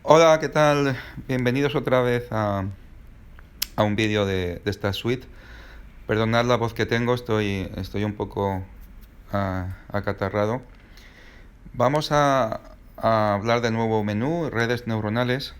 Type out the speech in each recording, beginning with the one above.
Hola, ¿qué tal? Bienvenidos otra vez a un vídeo de esta suite. Perdonad la voz que tengo, estoy un poco acatarrado. Vamos a hablar del nuevo menú, redes neuronales.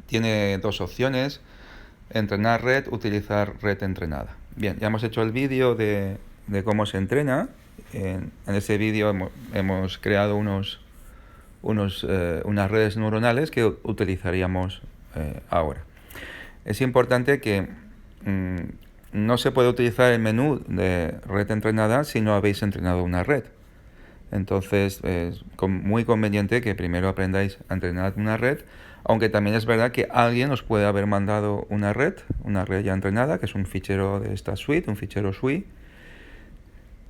Tiene dos opciones, entrenar red, utilizar red entrenada. Bien, ya hemos hecho el vídeo de cómo se entrena. En ese vídeo hemos creado unas redes neuronales que utilizaríamos ahora. Es importante que mm, no se puede utilizar el menú de red entrenada si no habéis entrenado una red. Entonces es muy conveniente que primero aprendáis a entrenar una red, aunque también es verdad que alguien os puede haber mandado una red ya entrenada, que es un fichero de esta suite, un fichero SWI,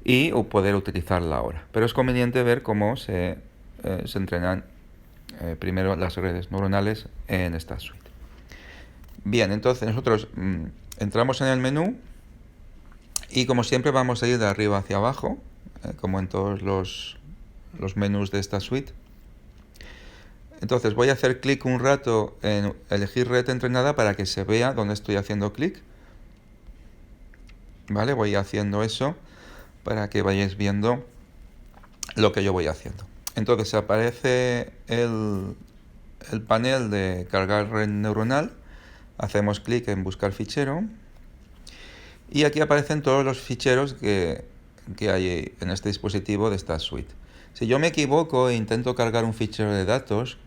y poder utilizarla ahora. Pero es conveniente ver cómo se entrenan primero las redes neuronales en esta suite. Bien, entonces nosotros entramos en el menú y como siempre vamos a ir de arriba hacia abajo, como en todos los menús de esta suite. Entonces voy a hacer clic un rato en elegir red entrenada para que se vea dónde estoy haciendo clic. ¿Vale? Voy haciendo eso para que vayáis viendo lo que yo voy haciendo. Entonces aparece el panel de cargar red neuronal. Hacemos clic en buscar fichero. Y aquí aparecen todos los ficheros que hay en este dispositivo de esta suite. Si yo me equivoco e intento cargar un fichero de datos,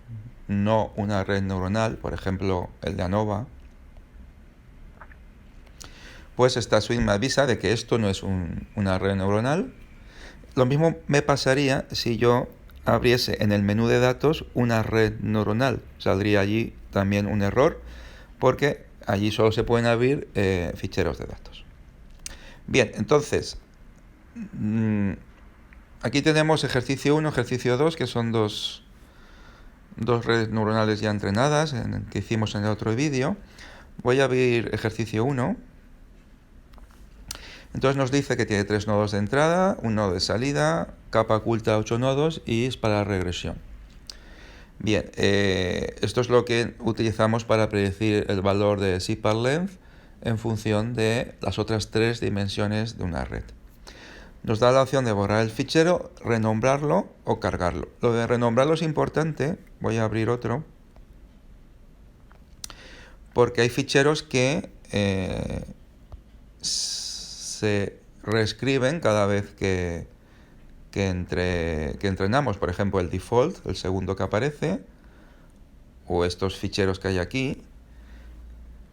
no una red neuronal, por ejemplo el de ANOVA, pues esta suite me avisa de que esto no es una red neuronal. Lo mismo me pasaría si yo abriese en el menú de datos una red neuronal. Saldría allí también un error porque allí solo se pueden abrir ficheros de datos. Bien, entonces, aquí tenemos ejercicio 1, ejercicio 2, que son dos redes neuronales ya entrenadas que hicimos en el otro vídeo. Voy a abrir ejercicio 1. Entonces nos dice que tiene 3 nodos de entrada, un nodo de salida, capa oculta 8 nodos y es para regresión. Bien, esto es lo que utilizamos para predecir el valor de cPanLength en función de las otras 3 dimensiones de una red. Nos da la opción de borrar el fichero, renombrarlo o cargarlo. Lo de renombrarlo es importante. Voy a abrir otro. Porque hay ficheros que se reescriben cada vez que entrenamos. Por ejemplo, el default, el segundo que aparece, o estos ficheros que hay aquí,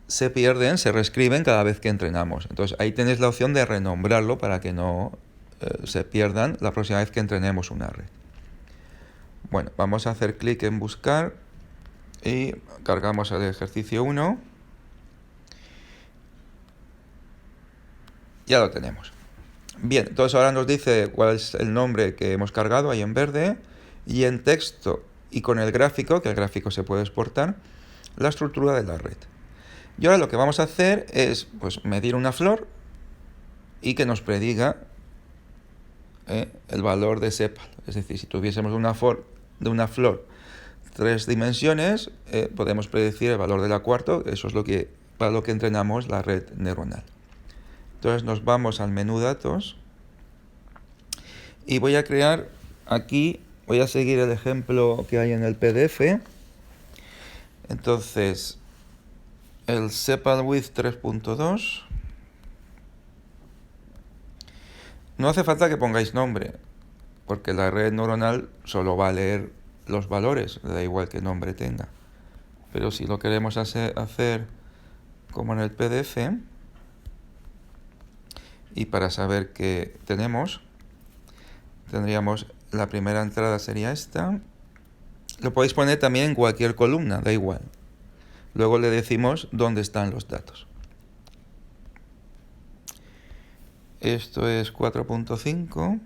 se pierden, se reescriben cada vez que entrenamos. Entonces ahí tenéis la opción de renombrarlo para que no se pierdan la próxima vez que entrenemos una red. Bueno, vamos a hacer clic en buscar y cargamos el ejercicio 1. Ya lo tenemos. Bien, entonces ahora nos dice cuál es el nombre que hemos cargado ahí en verde, y en texto y con el gráfico, que el gráfico se puede exportar, la estructura de la red. Y ahora lo que vamos a hacer es pues medir una flor y que nos prediga el valor de sepal. Es decir, si tuviésemos de una flor 3 dimensiones, podemos predecir el valor de la cuarta. Eso es para lo que entrenamos la red neuronal. Entonces nos vamos al menú datos y voy a crear aquí, voy a seguir el ejemplo que hay en el PDF. Entonces el CPALWidth 3.2. No hace falta que pongáis nombre, porque la red neuronal solo va a leer los valores, da igual qué nombre tenga. Pero si lo queremos hacer como en el PDF, y para saber qué tenemos, tendríamos la primera entrada sería esta. Lo podéis poner también en cualquier columna, da igual. Luego le decimos dónde están los datos. Esto es 4.5.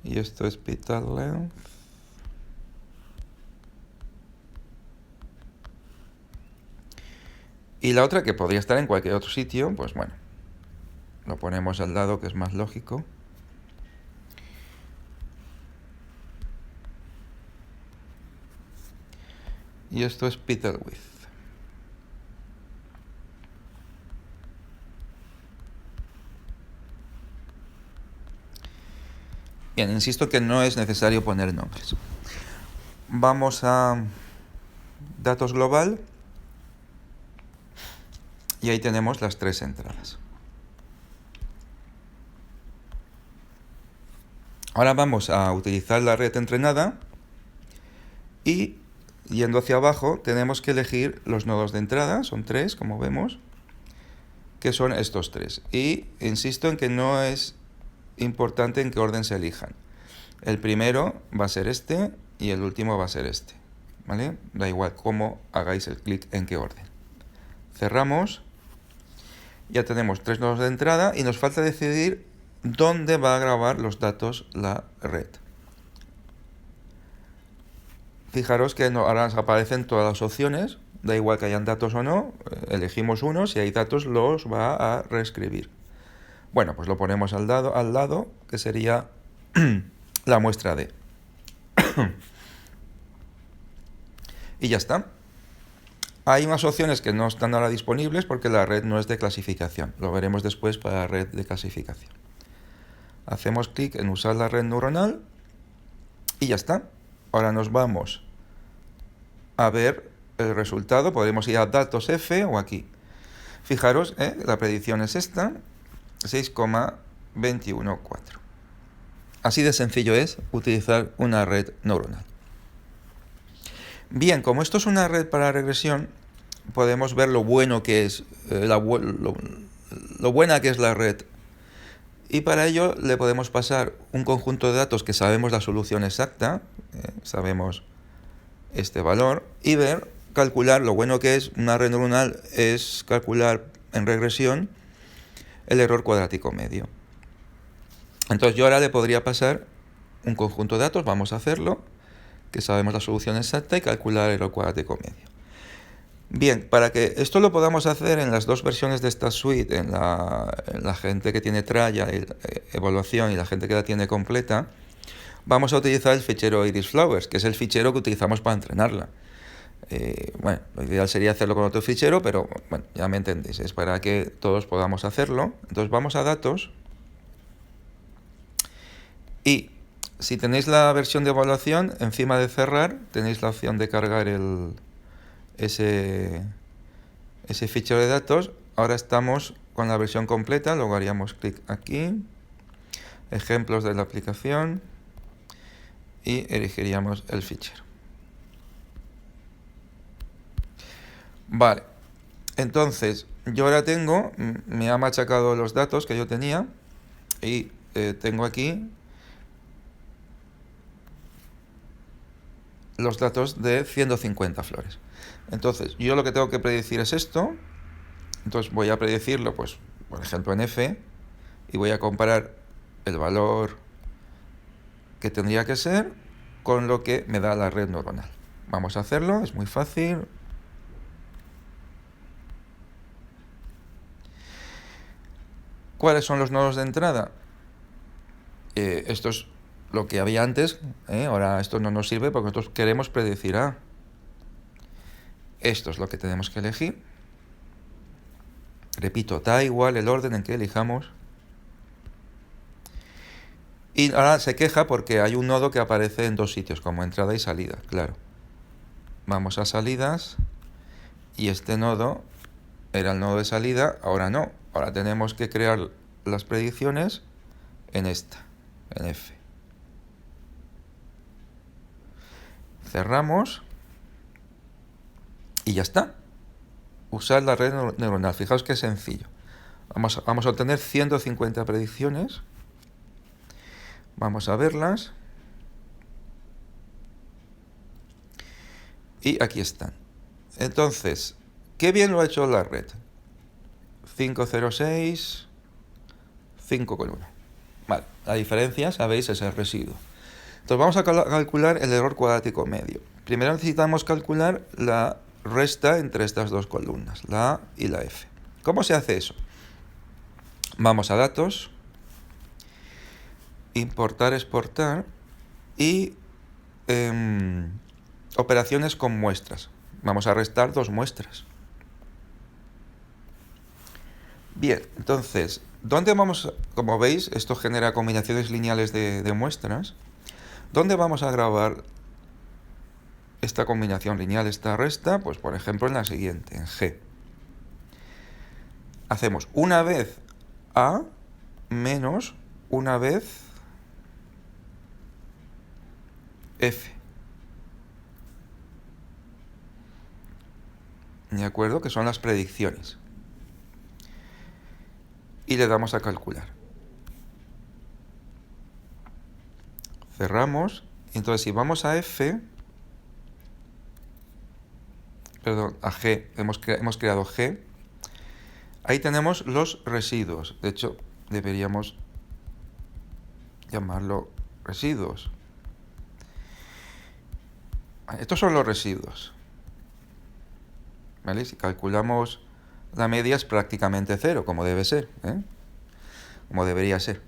Y esto es petal length. Y la otra, que podría estar en cualquier otro sitio, pues bueno, lo ponemos al lado, que es más lógico. y esto es Peter With. Bien, insisto que no es necesario poner nombres. Vamos a datos global y ahí tenemos las 3 entradas. Ahora vamos a utilizar la red entrenada y yendo hacia abajo tenemos que elegir los nodos de entrada, son 3 como vemos, que son estos 3. Y insisto en que no es importante en qué orden se elijan. El primero va a ser este y el último va a ser este, ¿vale? Da igual cómo hagáis el clic en qué orden. Cerramos. Ya tenemos 3 nodos de entrada y nos falta decidir dónde va a grabar los datos la red. Fijaros que ahora nos aparecen todas las opciones, da igual que hayan datos o no, elegimos uno, si hay datos los va a reescribir. Bueno, pues lo ponemos al lado, que sería la muestra D. Y ya está. Hay unas opciones que no están ahora disponibles porque la red no es de clasificación. Lo veremos después para la red de clasificación. Hacemos clic en usar la red neuronal y ya está. Ahora nos vamos a ver el resultado. Podemos ir a datos F o aquí. Fijaros, la predicción es esta, 6,214. Así de sencillo es utilizar una red neuronal. Bien, como esto es una red para regresión, podemos ver lo bueno que es, lo buena que es la red. Y para ello le podemos pasar un conjunto de datos que sabemos la solución exacta, sabemos este valor, y calcular lo bueno que es una red neuronal es calcular en regresión el error cuadrático medio. Entonces yo ahora le podría pasar un conjunto de datos, vamos a hacerlo, que sabemos la solución exacta y calcular el error cuadrático medio. Bien, para que esto lo podamos hacer en las 2 versiones de esta suite, en la gente que tiene trial, evaluación, y la gente que la tiene completa, vamos a utilizar el fichero irisFlowers, que es el fichero que utilizamos para entrenarla. Bueno, lo ideal sería hacerlo con otro fichero, pero bueno, ya me entendéis, es para que todos podamos hacerlo. Entonces vamos a datos y si tenéis la versión de evaluación, encima de cerrar tenéis la opción de cargar ese fichero de datos. Ahora estamos con la versión completa, luego haríamos clic aquí, ejemplos de la aplicación y elegiríamos el fichero. Vale, entonces yo ahora me ha machacado los datos que yo tenía y tengo aquí los datos de 150 flores. Entonces yo lo que tengo que predecir es esto. Entonces voy a predecirlo, pues, por ejemplo, en F, y voy a comparar el valor que tendría que ser con lo que me da la red neuronal. Vamos a hacerlo, es muy fácil. ¿Cuáles son los nodos de entrada? Esto es lo que había antes, ahora esto no nos sirve porque nosotros queremos predecir A. Esto es lo que tenemos que elegir. Repito, da igual el orden en que elijamos. Y ahora se queja porque hay un nodo que aparece en 2 sitios, como entrada y salida, claro. Vamos a salidas y este nodo era el nodo de salida, ahora no. Ahora tenemos que crear las predicciones en esta, en F. Cerramos y ya está. Usar la red neuronal. Fijaos qué sencillo. Vamos a obtener 150 predicciones. Vamos a verlas. Y aquí están. Entonces, qué bien lo ha hecho la red. 506, 5,1. Vale, la diferencia, sabéis, es el residuo. Entonces vamos a calcular el error cuadrático medio. Primero necesitamos calcular la resta entre estas 2 columnas, la A y la F. ¿Cómo se hace eso? Vamos a datos, importar, exportar y operaciones con muestras. Vamos a restar 2 muestras. Bien, entonces, ¿dónde vamos? Como veis, esto genera combinaciones lineales de muestras. ¿Dónde vamos a grabar esta combinación lineal, esta resta? Pues por ejemplo en la siguiente, en G. Hacemos una vez A menos una vez F. ¿De acuerdo? Que son las predicciones. Y le damos a calcular. Cerramos. Entonces si vamos a F, perdón, a G, hemos creado G. Ahí tenemos los residuos. De hecho, deberíamos llamarlo residuos. Estos son los residuos. ¿Vale? Si calculamos la media es prácticamente 0, como debe ser, ¿eh? Como debería ser.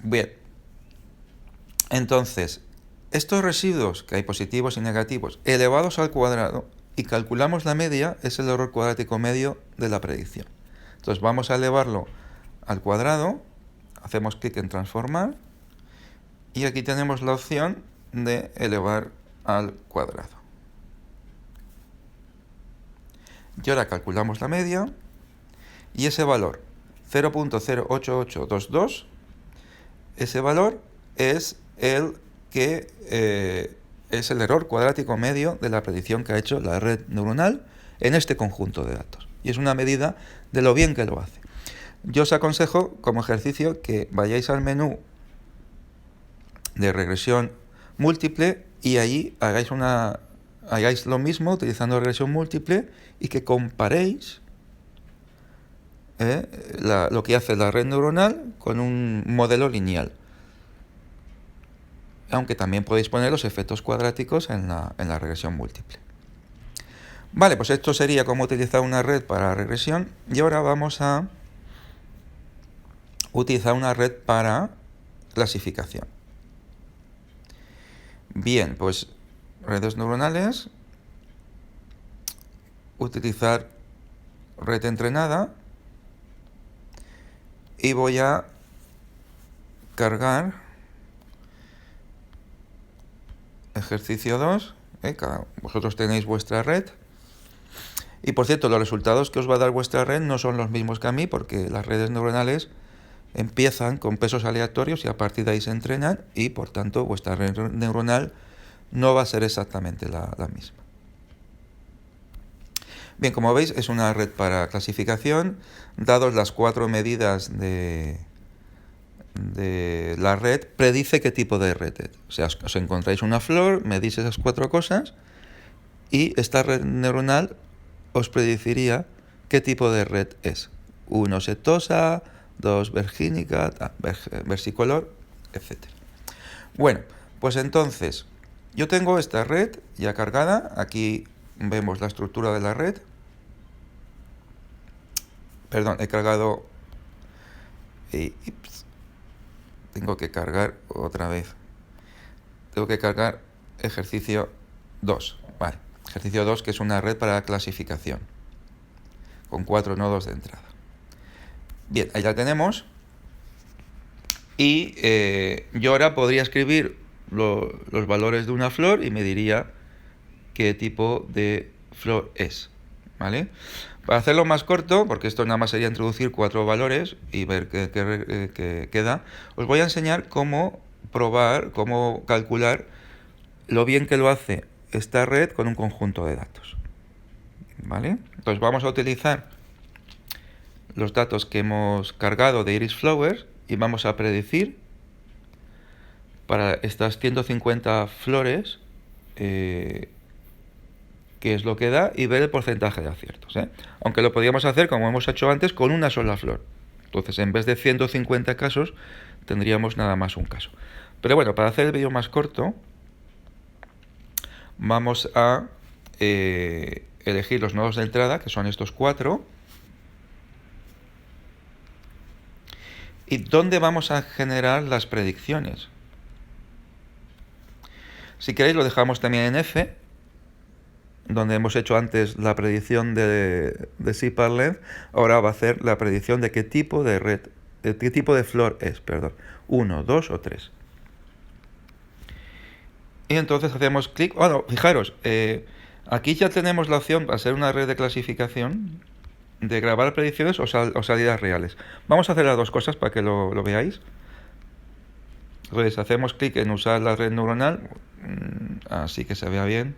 Bien. Entonces, estos residuos, que hay positivos y negativos, elevados al cuadrado, y calculamos la media, es el error cuadrático medio de la predicción. Entonces vamos a elevarlo al cuadrado, hacemos clic en transformar, y aquí tenemos la opción de elevar al cuadrado. Y ahora calculamos la media, y ese valor, 0.08822, ese valor es el que es el error cuadrático medio de la predicción que ha hecho la red neuronal en este conjunto de datos. Y es una medida de lo bien que lo hace. Yo os aconsejo, como ejercicio, que vayáis al menú de regresión múltiple y allí hagáis lo mismo utilizando regresión múltiple y que comparéis lo que hace la red neuronal con un modelo lineal. Aunque también podéis poner los efectos cuadráticos en la regresión múltiple. Vale, pues esto sería cómo utilizar una red para regresión. Y ahora vamos a utilizar una red para clasificación. Bien, pues redes neuronales, utilizar red entrenada y voy a cargar ejercicio 2. Vosotros tenéis vuestra red. Y por cierto, los resultados que os va a dar vuestra red no son los mismos que a mí, porque las redes neuronales empiezan con pesos aleatorios y a partir de ahí se entrenan y por tanto vuestra red neuronal no va a ser exactamente la misma. Bien, como veis es una red para clasificación. Dados las 4 medidas de la red, predice qué tipo de red es. O sea, os encontráis una flor, medís esas 4 cosas y esta red neuronal os predeciría qué tipo de red es. 1 setosa, 2 virgínica, versicolor, etc. Bueno, pues entonces, yo tengo esta red ya cargada. Aquí vemos la estructura de la red. Perdón, he cargado... tengo que cargar otra vez. Tengo que cargar ejercicio 2. Vale, ejercicio 2, que es una red para clasificación, con 4 nodos de entrada. Bien, ahí la tenemos. Y yo ahora podría escribir los valores de una flor y me diría qué tipo de flor es. ¿Vale? Para hacerlo más corto, porque esto nada más sería introducir 4 valores y ver qué queda, os voy a enseñar cómo probar, cómo calcular lo bien que lo hace esta red con un conjunto de datos. ¿Vale? Entonces vamos a utilizar los datos que hemos cargado de Iris Flowers y vamos a predecir para estas 150 flores qué es lo que da y ver el porcentaje de aciertos, ¿eh? Aunque lo podríamos hacer, como hemos hecho antes, con una sola flor. Entonces, en vez de 150 casos, tendríamos nada más un caso. Pero bueno, para hacer el vídeo más corto, vamos a elegir los nodos de entrada, que son estos 4. ¿Y dónde vamos a generar las predicciones? Si queréis lo dejamos también en F. donde hemos hecho antes la predicción de cParLength, ahora va a hacer la predicción de qué tipo de red, de qué tipo de flor es, perdón, 1, 2 o 3. Y entonces hacemos clic. Bueno, fijaros, aquí ya tenemos la opción para hacer una red de clasificación de grabar predicciones o salidas reales. Vamos a hacer las dos cosas para que lo veáis. Entonces hacemos clic en usar la red neuronal, así que se vea bien.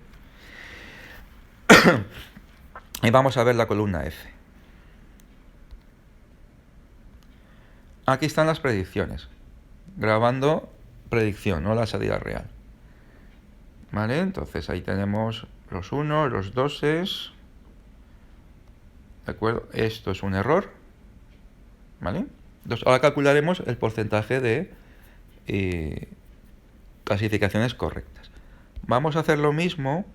Y vamos a ver la columna F. Aquí están las predicciones. Grabando predicción, no la salida real. ¿Vale? Entonces ahí tenemos los 1, los 2. ¿De acuerdo? Esto es un error. ¿Vale? Entonces ahora calcularemos el porcentaje de clasificaciones correctas. Vamos a hacer lo mismo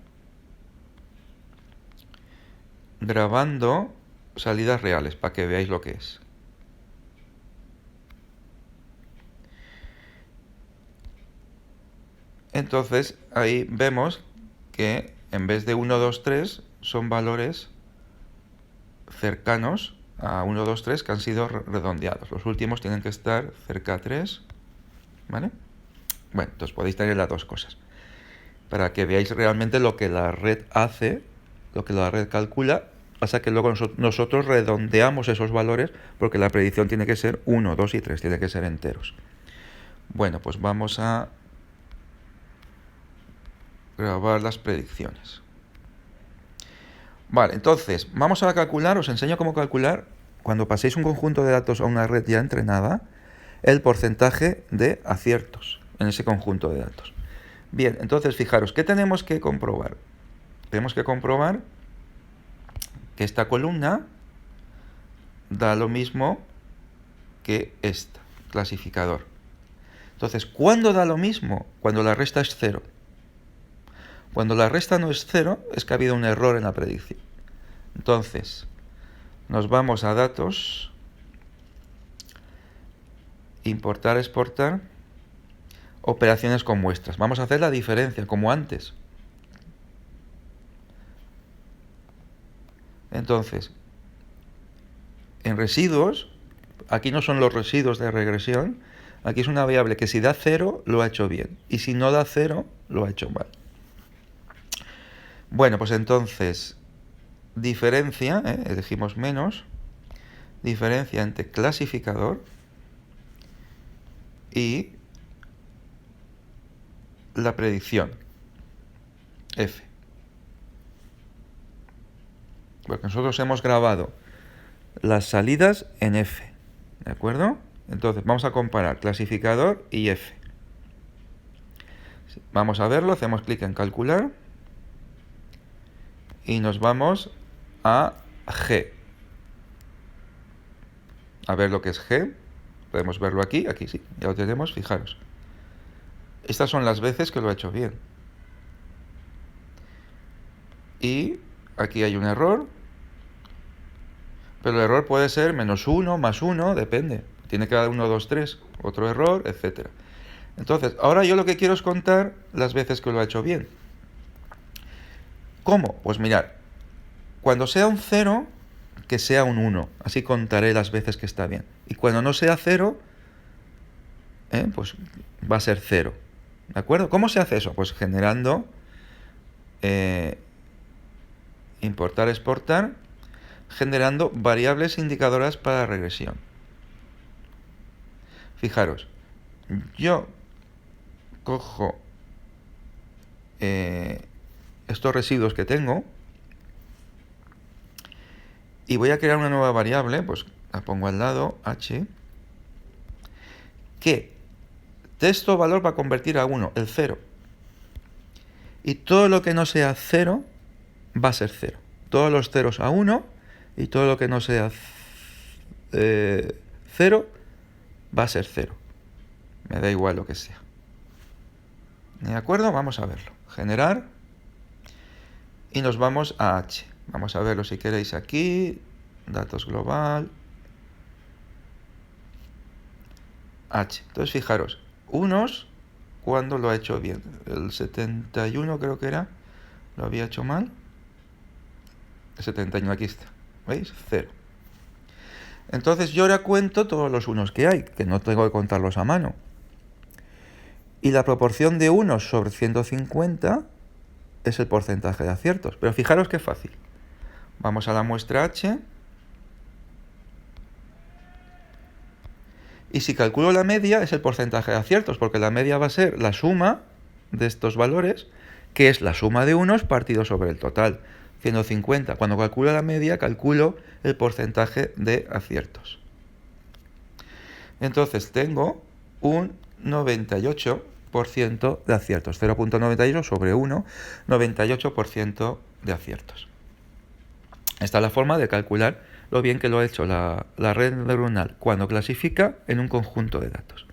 grabando salidas reales para que veáis lo que es. Entonces ahí vemos que en vez de 1, 2, 3 son valores cercanos a 1, 2, 3 que han sido redondeados. Los últimos tienen que estar cerca a 3. ¿Vale? Bueno, entonces podéis tener las dos cosas. Para que veáis realmente lo que la red hace, lo que la red calcula, pasa que luego nosotros redondeamos esos valores porque la predicción tiene que ser 1, 2 y 3, tiene que ser enteros. Bueno, pues vamos a grabar las predicciones. Vale, entonces, vamos a calcular, os enseño cómo calcular, cuando paséis un conjunto de datos a una red ya entrenada, el porcentaje de aciertos en ese conjunto de datos. Bien, entonces fijaros, ¿qué tenemos que comprobar? Tenemos que comprobar que esta columna da lo mismo que esta, clasificador. Entonces, ¿cuándo da lo mismo? Cuando la resta es 0. Cuando la resta no es 0, es que ha habido un error en la predicción. Entonces, nos vamos a datos, importar, exportar, operaciones con muestras. Vamos a hacer la diferencia, como antes. Entonces, en residuos, aquí no son los residuos de regresión, aquí es una variable que si da 0, lo ha hecho bien, y si no da 0, lo ha hecho mal. Bueno, pues entonces, diferencia, elegimos menos, diferencia entre clasificador y la predicción, F. Porque nosotros hemos grabado las salidas en F, ¿de acuerdo? Entonces vamos a comparar clasificador y F. Vamos a verlo, hacemos clic en calcular y nos vamos a G. A ver lo que es G. Podemos verlo aquí, aquí sí, ya lo tenemos, fijaros. Estas son las veces que lo he hecho bien. Y aquí hay un error, pero el error puede ser -1, +1, depende. Tiene que dar 1, 2, 3, otro error, etc. Entonces, ahora yo lo que quiero es contar las veces que lo he hecho bien. ¿Cómo? Pues mirad, cuando sea un 0, que sea un 1. Así contaré las veces que está bien. Y cuando no sea 0, pues va a ser 0. ¿De acuerdo? ¿Cómo se hace eso? Pues generando importar, exportar, generando variables indicadoras para la regresión. Fijaros, yo cojo estos residuos que tengo y voy a crear una nueva variable, pues la pongo al lado, h, que texto valor va a convertir a 1, el 0. Y todo lo que no sea 0 va a ser 0. Todos los ceros a 1 y todo lo que no sea 0 va a ser 0. Me da igual lo que sea. ¿De acuerdo? Vamos a verlo. Generar. Y nos vamos a H. Vamos a verlo si queréis aquí. Datos global. H. Entonces fijaros. Unos cuando lo ha hecho bien. El 71 creo que era. Lo había hecho mal. 71 aquí está. ¿Veis? 0. Entonces yo ahora cuento todos los unos que hay, que no tengo que contarlos a mano. Y la proporción de unos sobre 150 es el porcentaje de aciertos. Pero fijaros qué fácil. Vamos a la muestra H. Y si calculo la media es el porcentaje de aciertos, porque la media va a ser la suma de estos valores, que es la suma de unos partido sobre el total, 150. Cuando calculo la media, calculo el porcentaje de aciertos. Entonces tengo un 98% de aciertos. 0.98 sobre 1, 98% de aciertos. Esta es la forma de calcular lo bien que lo ha hecho la red neuronal cuando clasifica en un conjunto de datos.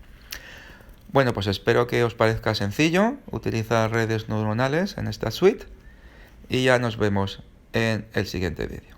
Bueno, pues espero que os parezca sencillo utilizar redes neuronales en esta suite y ya nos vemos en el siguiente vídeo.